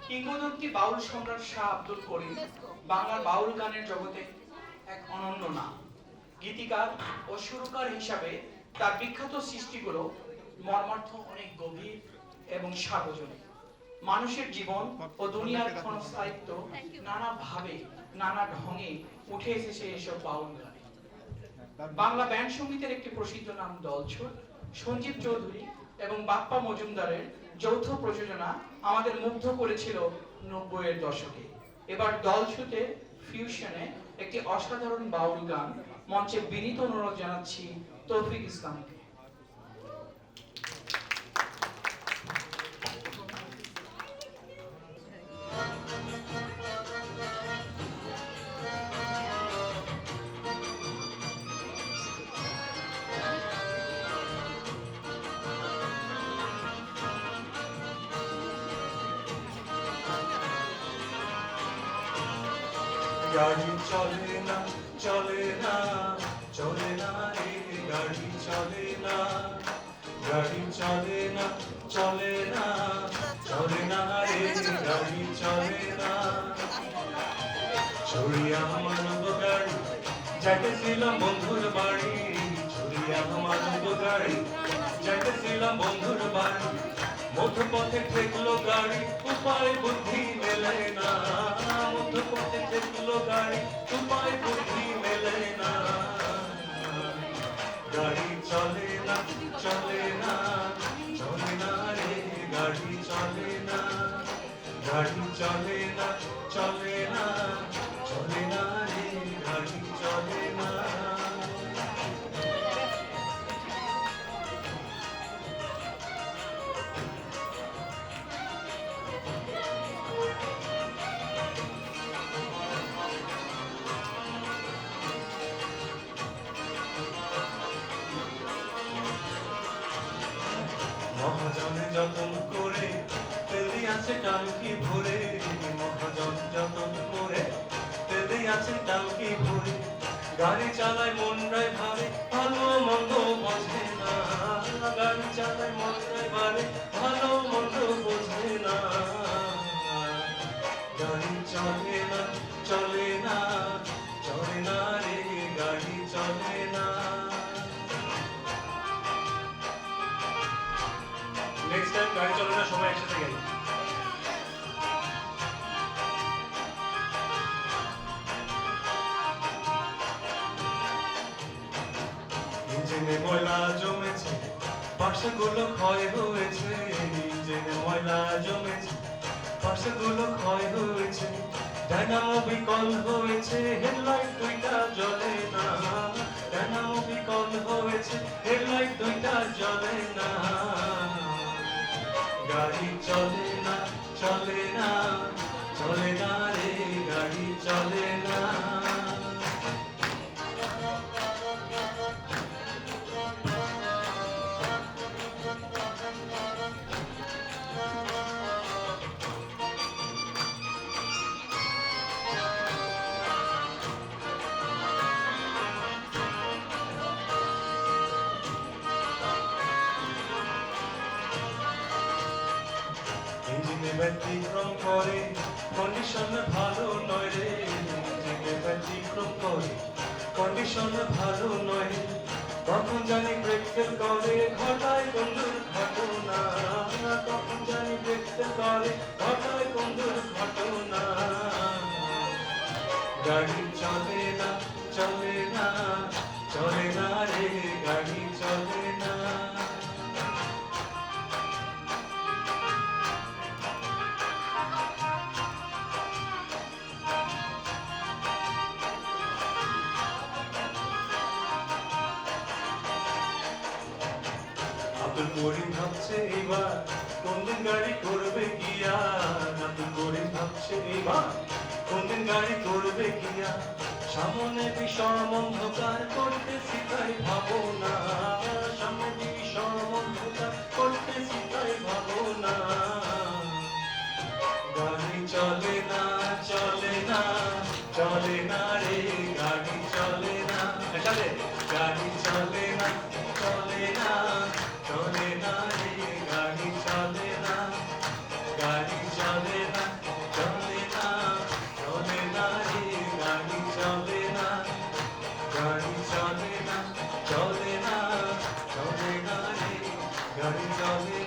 কিংবদন্তি বাউল সম্রাট শাহ আব্দুল করিম বাংলার বাউল গানের জগতে এক অনন্য নাম। গীতিকার ও সুরকার হিসাবে তার বিখ্যাত সৃষ্টিগুলো মর্মার্থ অনেক গভীর এবং সার্বজনীন। মানুষের জীবন ও দুনিয়ার ক্ষণস্থায়িত্ব নানাভাবে নানা ঢঙে উঠে এসেছে এসব বাউল গানে। বাংলা ব্যান্ড সঙ্গীতের একটি প্রসিদ্ধ নাম দলছুট। সঞ্জীব চৌধুরী এবং বাপ্পা মজুমদারের যৌথ প্রযোজনা আমাদের মুগ্ধ করেছিল ৯০-এর দশকে। এবার দলছুটে ফিউশনে একটি অসাধারণ বাউল গান মঞ্চে বিনীত অনুরোধ জানাচ্ছি তৌফিক ইসলামকে। গাড়ি চলে না চলে না চলে না রে, গাড়ি চলে না, গাড়ি চলে না চলে না চলে না রে, গাড়ি চলে না। ছড়িয়া মানব গাড়ি যাইতেছিলাম বন্ধুর বাড়ি, ছড়িয়া মানব গাড়ি যাইতেছিলাম বন্ধুর বাড়ি, মধ্যপথে ঠেকলো গাড়ি উপায় বুদ্ধি মেলে না, মধ্যপথে ঠেকলো গাড়ি উপায় বুদ্ধি মেলে না। গাড়ি চলে না চলে না চলে না রে, গাড়ি চলে না, গাড়ি চলে না চলে না চলে না রে, গাড়ি চলে না। মহাজনে যতন করে তেলে আছে টাঙ্কি ভরে, মহাজন যতন করে তেলে আছে টাঙ্কি ভরে, গাড়ি চালায় মনটাই ভারে ভালো মন্দ বোঝে না, গাড়ি চালায় মনটাই ভারে ভালো মন্দ বোঝে না। গাড়ি চলে না চলে না চলে না রে, গাড়ি চলে না। নেক্সট টাইম গাড়ি চালানোর সময় একসাথে গেল। ইঞ্জিনে ময়লা জমেছে, বাক্সগুলো ক্ষয় হয়েছে, ইঞ্জিনে ময়লা জমেছে, বাক্সগুলো ক্ষয় হয়েছে, ডায়নামো বিকল হয়েছে, হেডলাইট দুইটা জ্বলে না, ডায়নামো বিকল হয়েছে, হেডলাইট দুইটা জ্বলে না। গাড়ি চলে না চলে না চলে না রে, গাড়ি চলে না। ইঞ্জিনে ব্যতিক্রম করে কন্ডিশন ভালো নয় রে, ইঞ্জিনে ব্যতিক্রম করে কন্ডিশন ভালো নয়, কখন জানি ব্রেক ফেল করে ঘটায় কোন দুর্ঘটনা, কখন জানি ব্রেক ফেল করে ঘটায় কোন দুর্ঘটনা। গাড়ি চলে না চলে না চলে না রে, গাড়ি চলে না। আব্দুল করিম ভাবছে এবার কোনদিন গাড়ি করবে গিয়া, আব্দুল করিম ভাবছে এবার কোনদিন গাড়ি করবে গিয়া, সামনে বিষম অন্ধকার করতেছি তাই ভাবনা, সামনে বিষম অন্ধকার করতেছি তাই ভাবনা। গাড়ি চলে না চলে না চলে না রে, গাড়ি চলে না, গাড়ি চলে না চলে না চলে না রে, গাড়ি চলে না, গাড়ি চলে না। গাড়ি চলে না চলে না চলে না রে গাড়ি চলে